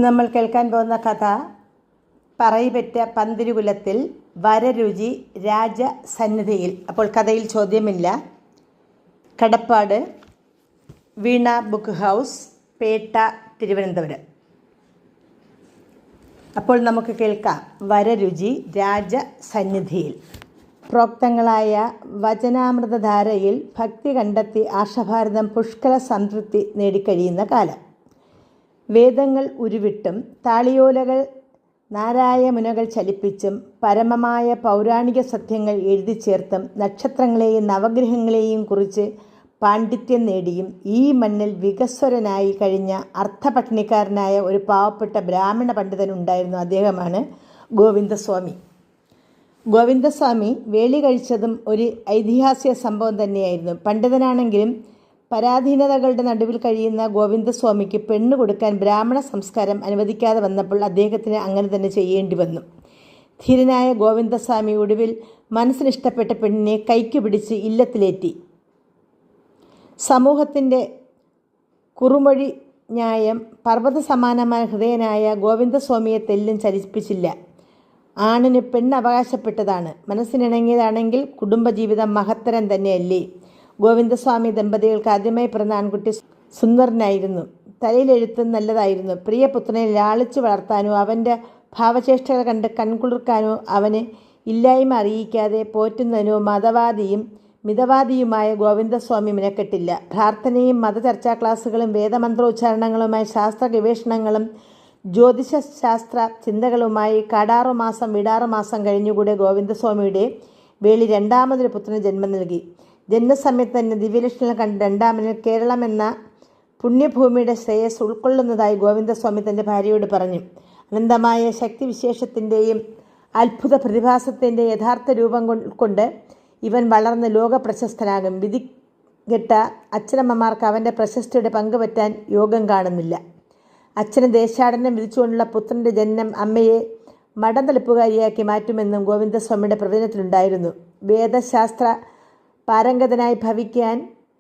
നമ്മൾ കേൾക്കാൻ പോകുന്ന കഥ പറയിപെറ്റ പന്തിരുകുലത്തിൽ വരരുചി രാജസന്നിധിയിൽ. അപ്പോൾ കഥയിൽ ചോദ്യമില്ല. കടപ്പാട്, വീണ ബുക്ക് ഹൗസ്, പേട്ട, തിരുവനന്തപുരം. അപ്പോൾ നമുക്ക് കേൾക്കാം വരരുചി രാജസന്നിധിയിൽ. പ്രോക്തങ്ങളായ വചനാമൃതധാരയിൽ ഭക്തി കണ്ടെത്തി ആർഷഭാരതം പുഷ്കല സംതൃപ്തി നേടിക്കഴിയുന്ന കാലം. വേദങ്ങൾ ഉരുവിട്ടും താളിയോലകൾ നാരായമുനകൾ ചലിപ്പിച്ചും പരമമായ പൗരാണിക സത്യങ്ങൾ എഴുതി ചേർത്തും നക്ഷത്രങ്ങളെയും നവഗ്രഹങ്ങളെയും കുറിച്ച് പാണ്ഡിത്യം നേടിയും ഈ മണ്ണിൽ വികസ്വരനായി കഴിഞ്ഞ അർത്ഥപഠിനിക്കാരനായ ഒരു പാവപ്പെട്ട ബ്രാഹ്മണ പണ്ഡിതനുണ്ടായിരുന്നു. അദ്ദേഹമാണ് ഗോവിന്ദസ്വാമി. ഗോവിന്ദസ്വാമി വേളി കഴിച്ചതും ഒരു ഐതിഹാസിക സംഭവം തന്നെയായിരുന്നു. പണ്ഡിതനാണെങ്കിലും പരാധീനതകളുടെ നടുവിൽ കഴിയുന്ന ഗോവിന്ദസ്വാമിക്ക് പെണ്ണു കൊടുക്കാൻ ബ്രാഹ്മണ സംസ്കാരം അനുവദിക്കാതെ വന്നപ്പോൾ അദ്ദേഹത്തിന് അങ്ങനെ തന്നെ ചെയ്യേണ്ടി വന്നു. ധീരനായ ഗോവിന്ദസ്വാമി ഒടുവിൽ മനസ്സിനിഷ്ടപ്പെട്ട പെണ്ണിനെ കൈക്കു പിടിച്ച് ഇല്ലത്തിലേറ്റി. സമൂഹത്തിൻ്റെ കുറുമൊഴി ന്യായം പർവ്വത സമാനമായ ഹൃദയനായ ഗോവിന്ദസ്വാമിയെ തെല്ലും ചലിപ്പിച്ചില്ല. ആണിന് പെണ്ണ് അവകാശപ്പെട്ടതാണ്. മനസ്സിനിണങ്ങിയതാണെങ്കിൽ കുടുംബജീവിതം മഹത്തരം തന്നെയല്ലേ. ഗോവിന്ദസ്വാമി ദമ്പതികൾക്ക് ആദ്യമായി പിറന്ന ആൺകുട്ടി സുന്ദരനായിരുന്നു. തലയിലെഴുത്തും നല്ലതായിരുന്നു. പ്രിയപുത്രനെ ലാളിച്ചു വളർത്താനോ അവൻ്റെ ഭാവചേഷ്ടകൾ കണ്ട് കൺകുളിർക്കാനോ അവന് ഇല്ലായ്മ അറിയിക്കാതെ പോറ്റുന്നതിനോ മിതവാദിയുമായ ഗോവിന്ദസ്വാമി മിനക്കെട്ടില്ല. പ്രാർത്ഥനയും മതചർച്ചാ ക്ലാസുകളും വേദമന്ത്രോച്ചാരണങ്ങളുമായി ശാസ്ത്ര ഗവേഷണങ്ങളും ജ്യോതിഷശാസ്ത്ര ചിന്തകളുമായി കാടാറുമാസം വിടാറുമാസം കഴിഞ്ഞുകൂടെ ഗോവിന്ദസ്വാമിയുടെ വേളി രണ്ടാമതൊരു പുത്രന് ജന്മം നൽകി. ജന്മസമയത്ത് തന്നെ ദിവ്യലക്ഷണം കണ്ട രണ്ടാമനിൽ കേരളം എന്ന പുണ്യഭൂമിയുടെ ശ്രേയസ് ഉൾക്കൊള്ളുന്നതായി ഗോവിന്ദസ്വാമി തൻ്റെ ഭാര്യയോട് പറഞ്ഞു. അനന്തമായ ശക്തിവിശേഷത്തിൻ്റെയും അത്ഭുത പ്രതിഭാസത്തിൻ്റെ യഥാർത്ഥ രൂപം കൊണ്ട് ഇവൻ വളർന്ന് ലോക പ്രശസ്തനാകും. വിധികെട്ട അച്ഛനമ്മമാർക്ക് അവൻ്റെ പ്രശസ്തിയുടെ പങ്കുപറ്റാൻ യോഗം കാണുന്നില്ല. അച്ഛന് ദേശാടനം വിധിച്ചുകൊണ്ടുള്ള പുത്രൻ്റെ ജനനം അമ്മയെ മടന്തളിപ്പുകാരിയാക്കി മാറ്റുമെന്നും ഗോവിന്ദസ്വാമിയുടെ പ്രവചനത്തിലുണ്ടായിരുന്നു. വേദശാസ്ത്ര പാരംഗതനായി ഭവിക്കാൻ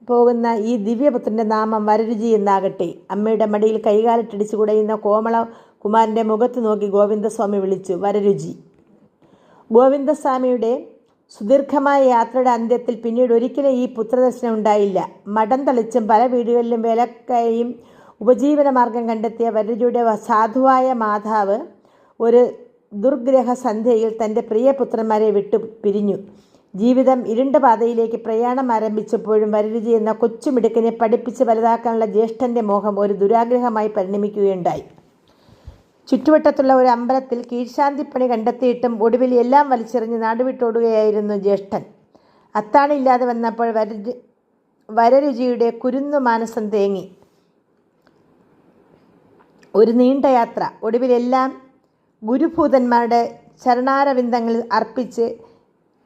പോകുന്ന ഈ ദിവ്യപുത്രൻ്റെ നാമം വരരുചി എന്നാകട്ടെ. അമ്മയുടെ മടിയിൽ കൈകാലിട്ടിടിച്ചു കുടയുന്ന കോമള കുമാരൻ്റെ മുഖത്ത് നോക്കി ഗോവിന്ദസ്വാമി വിളിച്ചു, വരരുചി. ഗോവിന്ദസ്വാമിയുടെ സുദീർഘമായ യാത്രയുടെ അന്ത്യത്തിൽ പിന്നീട് ഒരിക്കലും ഈ പുത്രദർശനം ഉണ്ടായില്ല. മഠം തളിച്ചും പല വീടുകളിലും വേലക്കായും ഉപജീവന മാർഗം കണ്ടെത്തിയ വരരുചിയുടെ സാധുവായ മാതാവ് ഒരു ദുർഗ്രഹ സന്ധ്യയിൽ തൻ്റെ പ്രിയപുത്രന്മാരെ വിട്ടു പിരിഞ്ഞു. ജീവിതം ഇരുണ്ട പാതയിലേക്ക് പ്രയാണം ആരംഭിച്ചപ്പോഴും വരരുചി എന്ന കൊച്ചുമിടുക്കിനെ പഠിപ്പിച്ച് വലുതാക്കാനുള്ള ജ്യേഷ്ഠൻ്റെ മോഹം ഒരു ദുരാഗ്രഹമായി പരിണമിക്കുകയുണ്ടായി. ചുറ്റുവട്ടത്തുള്ള ഒരു അമ്പലത്തിൽ കീഴ്ശാന്തിപ്പണി കണ്ടെത്തിയിട്ടും ഒടുവിൽ എല്ലാം വലിച്ചെറിഞ്ഞ് നാടുവിട്ടോടുകയായിരുന്നു ജ്യേഷ്ഠൻ. അത്താണില്ലാതെ വന്നപ്പോൾ വരരുചിയുടെ കുരുന്നു മാനസം തേങ്ങി. ഒരു നീണ്ട യാത്ര. ഒടുവിലെല്ലാം ഗുരുഭൂതന്മാരുടെ ചരണാരവിന്ദങ്ങളിൽ അർപ്പിച്ച്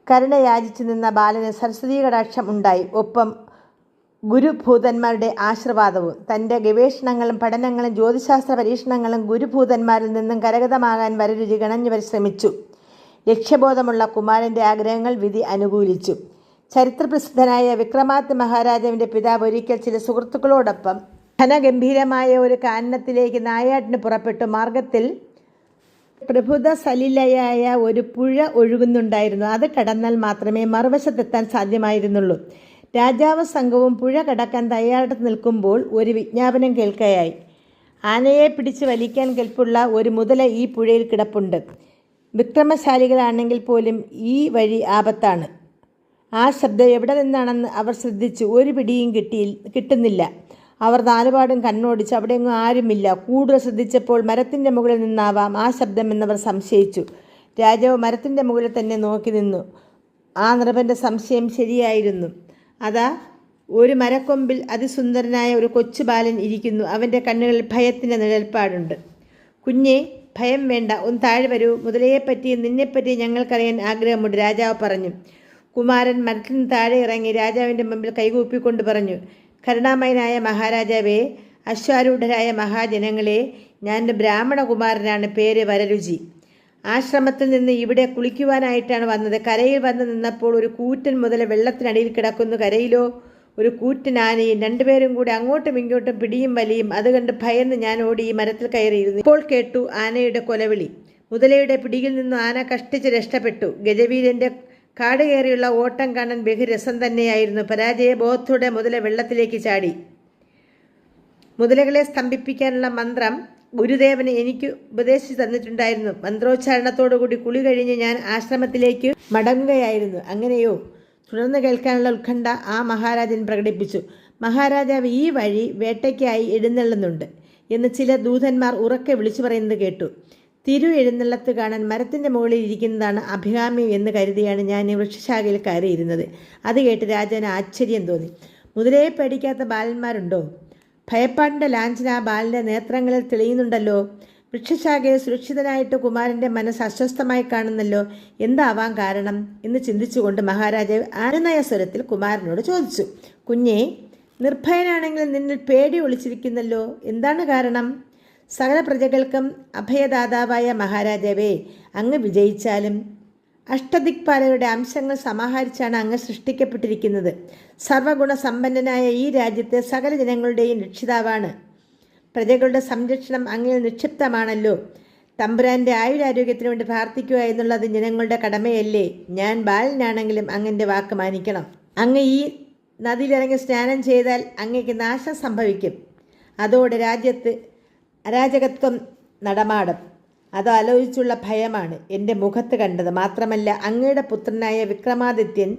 കരുണയാചിച്ചു നിന്ന ബാലന് സരസ്വതീ കടാക്ഷം ഉണ്ടായി. ഒപ്പം ഗുരുഭൂതന്മാരുടെ ആശീർവാദവും. തൻ്റെ ഗവേഷണങ്ങളും പഠനങ്ങളും ജ്യോതിശാസ്ത്ര പരീക്ഷണങ്ങളും ഗുരുഭൂതന്മാരിൽ നിന്നും കരഗതമാകാൻ വരരുചി ഗണഞ്ഞു പരിശ്രമിച്ചു. ലക്ഷ്യബോധമുള്ള കുമാരൻ്റെ ആഗ്രഹങ്ങൾ വിധി അനുകൂലിച്ചു. ചരിത്രപ്രസിദ്ധനായ വിക്രമാദിത്യ മഹാരാജാവിൻ്റെ പിതാവ് ഒരിക്കൽ ചില സുഹൃത്തുക്കളോടൊപ്പം ഘനഗംഭീരമായ ഒരു കാനനത്തിലേക്ക് നായാട്ടിന് പുറപ്പെട്ടു. മാർഗത്തിൽ പ്രബുദ്ധ സലിലയായ ഒരു പുഴ ഒഴുകുന്നുണ്ടായിരുന്നു. അത് കടന്നാൽ മാത്രമേ മറുവശത്തെത്താൻ സാധ്യമായിരുന്നുള്ളൂ. രാജാവ് സംഘവും പുഴ കടക്കാൻ തയ്യാറെടുത്ത് നിൽക്കുമ്പോൾ ഒരു വിജ്ഞാപനം കേൾക്കുകയായി. ആനയെ പിടിച്ച് വലിക്കാൻ കെൽപ്പുള്ള ഒരു മുതല ഈ പുഴയിൽ കിടപ്പുണ്ട്. വിക്രമശാലികളാണെങ്കിൽ പോലും ഈ വഴി ആപത്താണ്. ആ ശബ്ദം എവിടെ നിന്നാണെന്ന് അവർ ശ്രദ്ധിച്ചു. ഒരു പിടിയും കിട്ടുന്നില്ല. അവർ നാലുപാടും കണ്ണോടിച്ച് അവിടെയൊന്നും ആരുമില്ല. കൂടുതൽ ശ്രദ്ധിച്ചപ്പോൾ മരത്തിൻ്റെ മുകളിൽ നിന്നാവാം ആ ശബ്ദമെന്നവർ സംശയിച്ചു. രാജാവ് മരത്തിൻ്റെ മുകളിൽ തന്നെ നോക്കി നിന്നു. ആ നൃപൻ്റെ സംശയം ശരിയായിരുന്നു. അതാ ഒരു മരക്കൊമ്പിൽ അതിസുന്ദരനായ ഒരു കൊച്ചു ബാലൻ ഇരിക്കുന്നു. അവൻ്റെ കണ്ണുകളിൽ ഭയത്തിൻ്റെ നിഴൽപ്പാടുണ്ട്. കുഞ്ഞെ, ഭയം വേണ്ട, ഒന്ന് താഴെ വരൂ. മുതലയെപ്പറ്റിയും നിന്നെപ്പറ്റിയും ഞങ്ങൾക്കറിയാൻ ആഗ്രഹമുണ്ട്, രാജാവ് പറഞ്ഞു. കുമാരൻ മരത്തിൽ നിന്ന് താഴെ ഇറങ്ങി രാജാവിൻ്റെ മുമ്പിൽ കൈകൂപ്പിക്കൊണ്ട് പറഞ്ഞു, കരുണാമയനായ മഹാരാജാവേ, അശ്വാരൂഢരായ മഹാജനങ്ങളെ, ഞാൻ ബ്രാഹ്മണകുമാരനാണ്. പേര് വരരുചി. ആശ്രമത്തിൽ നിന്ന് ഇവിടെ കുളിക്കുവാനായിട്ടാണ് വന്നത്. കരയിൽ വന്ന് നിന്നപ്പോൾ ഒരു കൂറ്റൻ മുതല വെള്ളത്തിനടിയിൽ കിടക്കുന്നു. കരയിലോ ഒരു കൂറ്റൻ ആനയും. രണ്ടുപേരും കൂടി അങ്ങോട്ടും ഇങ്ങോട്ടും പിടിയും വലിയും. അത് കണ്ട് ഭയന്ന് ഞാൻ ഓടി ഈ മരത്തിൽ കയറിയിരുന്നു. ഇപ്പോൾ കേട്ടു ആനയുടെ കൊലവിളി. മുതലയുടെ പിടിയിൽ നിന്ന് ആന കഷ്ടിച്ച് രക്ഷപ്പെട്ടു. ഗജവീരന്റെ കാട് കയറിയുള്ള ഓട്ടം കാണാൻ ബഹുരസം തന്നെയായിരുന്നു. പരാജയബോധത്തോടെ മുതല വെള്ളത്തിലേക്ക് ചാടി. മുതലകളെ സ്തംഭിപ്പിക്കാനുള്ള മന്ത്രം ഗുരുദേവന് എനിക്ക് ഉപദേശിച്ചു തന്നിട്ടുണ്ടായിരുന്നു. മന്ത്രോച്ചാരണത്തോടുകൂടി കുളി കഴിഞ്ഞ് ഞാൻ ആശ്രമത്തിലേക്ക് മടങ്ങുകയായിരുന്നു. അങ്ങനെയോ? തുടർന്ന് കേൾക്കാനുള്ള ഉത്കണ്ഠ ആ മഹാരാജൻ പ്രകടിപ്പിച്ചു. മഹാരാജാവ് ഈ വഴി വേട്ടയ്ക്കായി എഴുന്നള്ളുന്നുണ്ട് എന്ന് ചില ദൂതന്മാർ ഉറക്കെ വിളിച്ചു പറയുന്നത് കേട്ടു. തിരു എഴുന്നള്ളത്ത് കാണാൻ മരത്തിൻ്റെ മുകളിൽ ഇരിക്കുന്നതാണ് അഭികാമ്യം എന്ന് കരുതിയാണ് ഞാൻ വൃക്ഷശാഖയിൽ കയറിയിരുന്നത്. അത് കേട്ട് രാജാവിന് ആശ്ചര്യം തോന്നി. മുതലയെ പേടിക്കാത്ത ബാലന്മാരുണ്ടോ? ഭയപ്പാടിൻ്റെ ലാഞ്ചന ആ ബാലൻ്റെ നേത്രങ്ങളിൽ തെളിയുന്നുണ്ടല്ലോ. വൃക്ഷശാഖയിൽ സുരക്ഷിതനായിട്ട് കുമാരൻ്റെ മനസ്സ് അസ്വസ്ഥമായി കാണുന്നല്ലോ. എന്താവാൻ കാരണം എന്ന് ചിന്തിച്ചുകൊണ്ട് മഹാരാജാവ് ആനന്ദയ സ്വരത്തിൽ കുമാരനോട് ചോദിച്ചു. കുഞ്ഞേ, നിർഭയനാണെങ്കിൽ നിന്നിൽ പേടി ഒളിച്ചിരിക്കുന്നല്ലോ. എന്താണ് കാരണം? സകല പ്രജകൾക്കും അഭയദാതാവായ മഹാരാജാവേ, അങ്ങ് വിജയിച്ചാലും അഷ്ടദിക്പാലരുടെ അംശങ്ങൾ സമാഹരിച്ചാണ് അങ്ങ് സൃഷ്ടിക്കപ്പെട്ടിരിക്കുന്നത്. സർവഗുണസമ്പന്നനായ ഈ രാജ്യത്തെ സകല ജനങ്ങളുടെയും രക്ഷിതാവാണ്. പ്രജകളുടെ സംരക്ഷണം അങ്ങിൽ നിക്ഷിപ്തമാണല്ലോ. തമ്പുരാൻ്റെ ആയുരാരോഗ്യത്തിന് വേണ്ടി പ്രാർത്ഥിക്കുക എന്നുള്ളത് ജനങ്ങളുടെ കടമയല്ലേ? ഞാൻ ബാലനാണെങ്കിലും അങ്ങൻ്റെ വാക്ക് മാനിക്കണം. അങ്ങ് ഈ നദിയിലിറങ്ങി സ്നാനം ചെയ്താൽ അങ്ങയ്ക്ക് നാശം സംഭവിക്കും. അതോടെ രാജ്യത്ത് അരാജകത്വം നടമാടും. അത് ആലോചിച്ചുള്ള ഭയമാണ് എൻ്റെ മുഖത്ത് കണ്ടത്. മാത്രമല്ല, അങ്ങയുടെ പുത്രനായ വിക്രമാദിത്യൻ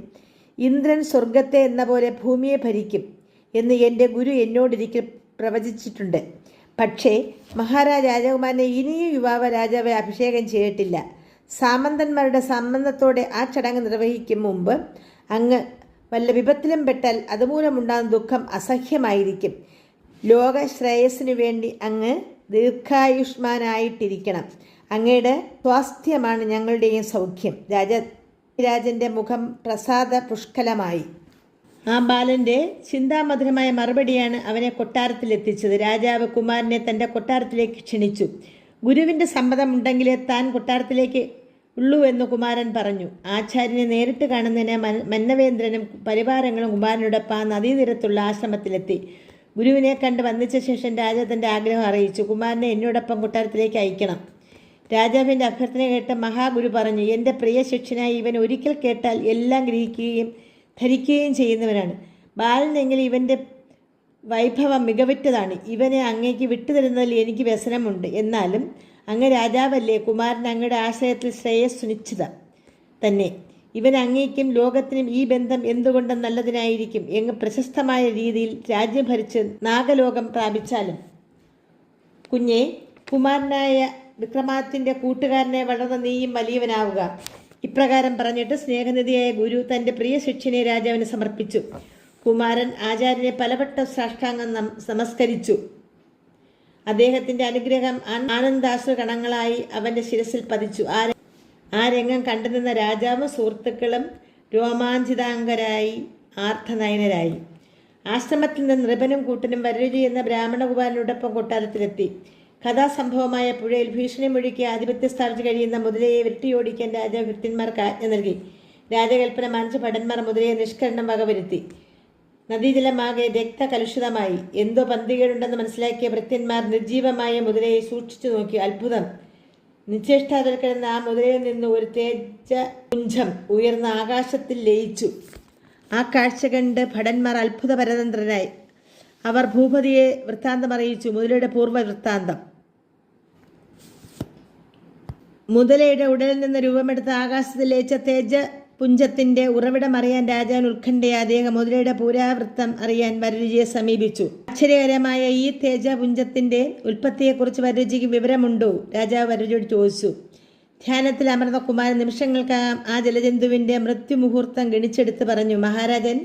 ഇന്ദ്രൻ സ്വർഗത്തെ എന്ന പോലെ ഭൂമിയെ ഭരിക്കും എന്ന് എൻ്റെ ഗുരു എന്നോടൊരിക്കൽ പ്രവചിച്ചിട്ടുണ്ട്. പക്ഷേ മഹാരാജ രാജകുമാരനെ ഇനിയും യുവാവ് രാജാവെ അഭിഷേകം ചെയ്തിട്ടില്ല. സാമന്തന്മാരുടെ സമ്മതത്തോടെ ആ ചടങ്ങ് നിർവഹിക്കും മുമ്പ് അങ്ങ് വല്ല വിപത്തിലും പെട്ടാൽ അതുമൂലമുണ്ടാകുന്ന ദുഃഖം അസഹ്യമായിരിക്കും. ലോക ശ്രേയസ്സിനു വേണ്ടി അങ്ങ് ദീർഘായുഷ്മാനായിട്ടിരിക്കണം. അങ്ങയുടെ സ്വാസ്ഥ്യമാണ് ഞങ്ങളുടെയും സൗഖ്യം. രാജൻ്റെ മുഖം പ്രസാദ പുഷ്കലമായി. ആ ബാലൻ്റെ ചിന്താമധുരമായ മറുപടിയാണ് അവനെ കൊട്ടാരത്തിലെത്തിച്ചത്. രാജാവ് കുമാരനെ തൻ്റെ കൊട്ടാരത്തിലേക്ക് ക്ഷണിച്ചു. ഗുരുവിൻ്റെ സമ്മതമുണ്ടെങ്കിലേ താൻ കൊട്ടാരത്തിലേക്ക് ഉള്ളൂ എന്ന് കുമാരൻ പറഞ്ഞു. ആചാര്യനെ നേരിട്ട് കാണുന്നതിന് മന്നവേന്ദ്രനും പരിവാരങ്ങളും കുമാരനോടൊപ്പം ആ നദീതീരത്തുള്ള ആശ്രമത്തിലെത്തി. ഗുരുവിനെ കണ്ട് വന്നിച്ച ശേഷം രാജാവ് തൻ്റെ ആഗ്രഹം അറിയിച്ചു. കുമാരനെ എന്നോടൊപ്പം കൊട്ടാരത്തിലേക്ക് അയക്കണം. രാജാവിൻ്റെ അഭ്യർത്ഥന കേട്ട് മഹാഗുരു പറഞ്ഞു, എൻ്റെ പ്രിയ ശിഷ്യനായി ഇവൻ ഒരിക്കൽ കേട്ടാൽ എല്ലാം ഗ്രഹിക്കുകയും ധരിക്കുകയും ചെയ്യുന്നവനാണ്. ബാലനെങ്കിൽ ഇവൻ്റെ വൈഭവം മികവുറ്റതാണ്. ഇവനെ അങ്ങേക്ക് വിട്ടുതരുന്നതിൽ എനിക്ക് വ്യസനമുണ്ട്. എന്നാലും അങ്ങ് രാജാവല്ലേ, കുമാരൻ അങ്ങയുടെ ആശ്രയത്തിൽ ശ്രേയസ് സുനിശ്ചിത തന്നെ. ഇവൻ അങ്ങേക്കും ലോകത്തിനും ഈ ബന്ധം എന്തുകൊണ്ടും നല്ലതിനായിരിക്കും. എങ്ങ് പ്രശസ്തമായ രീതിയിൽ രാജ്യം ഭരിച്ച് നാഗലോകം പ്രാപിച്ചാലും. കുഞ്ഞെ, കുമാരനായ വിക്രമാദിത്യൻ്റെ കൂട്ടുകാരനെ വളർന്ന നീയും വലിയവനാവുക. ഇപ്രകാരം പറഞ്ഞിട്ട് സ്നേഹനിധിയായ ഗുരു തൻ്റെ പ്രിയ ശിഷ്യനെ രാജാവിന് സമർപ്പിച്ചു. കുമാരൻ ആചാര്യനെ പലവട്ടം സാഷ്ടാംഗം നമസ്കരിച്ചു. അദ്ദേഹത്തിൻ്റെ അനുഗ്രഹം ആനന്ദാശ്രു കണങ്ങളായി അവൻ്റെ ശിരസിൽ പതിച്ചു. ആ രംഗം കണ്ടുനിന്ന രാജാവും സുഹൃത്തുക്കളും രോമാഞ്ചിതാംഗരായി ആർദ്ധനയനരായി. ആശ്രമത്തിൽ നിന്ന് നൃപനും കൂട്ടനും വരരുചി എന്ന ബ്രാഹ്മണകുമാരനോടൊപ്പം കൊട്ടാരത്തിലെത്തി. കഥാസംഭവമായ പുഴയിൽ ഭീഷണി മുഴുക്കി ആധിപത്യം സ്ഥാപിച്ചു കഴിയുന്ന മുതലയെ വിരട്ടിയോടിക്കാൻ രാജാവ് ഭൃത്യന്മാർക്ക് ആജ്ഞ നൽകി. രാജകൽപ്പന മാനിച്ച ഭടന്മാർ മുതലയെ നിഷ്കരണം വകവരുത്തി. നദീജലമാകെ രക്തകലുഷിതമായി. എന്തോ പന്തികേടുണ്ടെന്ന് മനസ്സിലാക്കിയ ഭൃത്യന്മാർ നിർജീവമായ മുതലയെ സൂക്ഷിച്ചു നോക്കി. അത്ഭുതം! നിശ്ചേഷ്ടാതിൽ കിടന്ന ആ മുതലയിൽ നിന്ന് ഒരു തേജപുഞ്ചം ഉയർന്ന ആകാശത്തിൽ ലയിച്ചു. ആ കാഴ്ച കണ്ട് ഭടന്മാർ അത്ഭുതപരതന്ത്രരായി. അവർ ഭൂപതിയെ വൃത്താന്തം അറിയിച്ചു. മുതലയുടെ പൂർവ്വ വൃത്താന്തം. മുതലയുടെ ഉടലിൽ നിന്ന് രൂപമെടുത്ത ആകാശത്തിൽ ലയിച്ച തേജപുഞ്ചത്തിൻ്റെ ഉറവിടം അറിയാൻ രാജാവിന് ഉത്കണ്ഠയെ. അദ്ദേഹം മുതലയുടെ പുരാവൃത്തം അറിയാൻ വരരുചിയെ സമീപിച്ചു. ആശ്ചര്യകരമായ ഈ തേജപുഞ്ചത്തിൻ്റെ ഉൽപ്പത്തിയെക്കുറിച്ച് വരരുചിക്ക് വിവരമുണ്ടോ? രാജാവ് വരരുചിയോട് ചോദിച്ചു. ധ്യാനത്തിൽ അമർന്ന കുമാരൻ നിമിഷങ്ങൾക്കകം ആ ജലജന്തുവിൻ്റെ മൃത്യുമുഹൂർത്തം ഗണിച്ചെടുത്ത് പറഞ്ഞു. മഹാരാജൻ,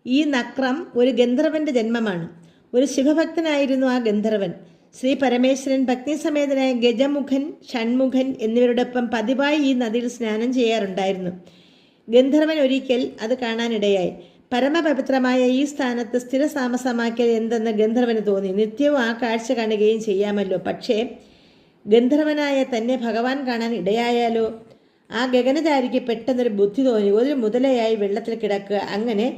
ഈ നക്രം ഒരു ഗന്ധർവൻ്റെ ജന്മമാണ്. ഒരു ശിവഭക്തനായിരുന്നു ആ ഗന്ധർവൻ. ശ്രീ പരമേശ്വരൻ ഭക്തിസമേതനായ ഗജമുഖൻ, ഷൺമുഖൻ എന്നിവരോടൊപ്പം പതിവായി ഈ നദിയിൽ സ്നാനം ചെയ്യാറുണ്ടായിരുന്നു. ഗന്ധർവൻ ഒരിക്കൽ അത് കാണാനിടയായി. പരമപവിത്രമായ ഈ സ്ഥാനത്ത് സ്ഥിരതാമസമാക്കിയത് എന്തെന്ന് ഗന്ധർവന് തോന്നി. നിത്യവും ആ കാഴ്ച കാണുകയും ചെയ്യാമല്ലോ. പക്ഷേ ഗന്ധർവനായ തന്നെ ഭഗവാൻ കാണാൻ ഇടയായാലോ? ആ ഗഗനചാരിക്ക് പെട്ടെന്നൊരു ബുദ്ധി തോന്നി. ഒരു മുതലയായി വെള്ളത്തിൽ കിടക്കുക. അങ്ങനെ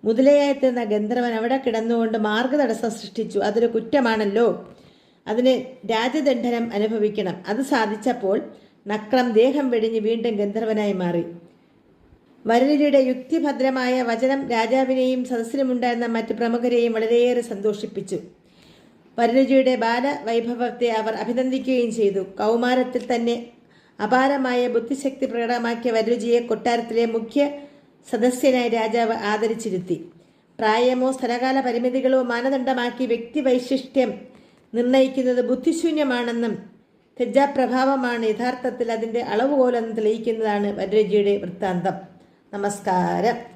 മുതലയായെത്തുന്ന ഗന്ധർവൻ അവിടെ കിടന്നുകൊണ്ട് മാർഗതടസ്സം സൃഷ്ടിച്ചു. അതൊരു കുറ്റമാണല്ലോ. അതിന് രാജദണ്ഡനം അനുഭവിക്കണം. അത് സാധിച്ചപ്പോൾ നക്രം ദേഹം വെടിഞ്ഞ് വീണ്ടും ഗന്ധർവനായി മാറി. വരരുചിയുടെ യുക്തിഭദ്രമായ വചനം രാജാവിനെയും സദസ്സിലുമുണ്ടായിരുന്ന മറ്റ് പ്രമുഖരെയും വളരെയേറെ സന്തോഷിപ്പിച്ചു. വരരുചിയുടെ ബാലവൈഭവത്തെ അവർ അഭിനന്ദിക്കുകയും ചെയ്തു. കൗമാരത്തിൽ തന്നെ അപാരമായ ബുദ്ധിശക്തി പ്രകടമാക്കിയ വരരുചിയെ കൊട്ടാരത്തിലെ മുഖ്യ സദസ്യനായി രാജാവ് ആദരിച്ചിരുത്തി. പ്രായമോ സ്ഥലകാല പരിമിതികളോ മാനദണ്ഡമാക്കി വ്യക്തിവൈശിഷ്ട്യം നിർണയിക്കുന്നത് ബുദ്ധിശൂന്യമാണെന്നും ലജ്ജാപ്രഭാവമാണ് യഥാർത്ഥത്തിൽ അതിൻ്റെ അളവുകോലെന്ന് തെളിയിക്കുന്നതാണ് വരരുചിയുടെ വൃത്താന്തം. നമസ്കാരം.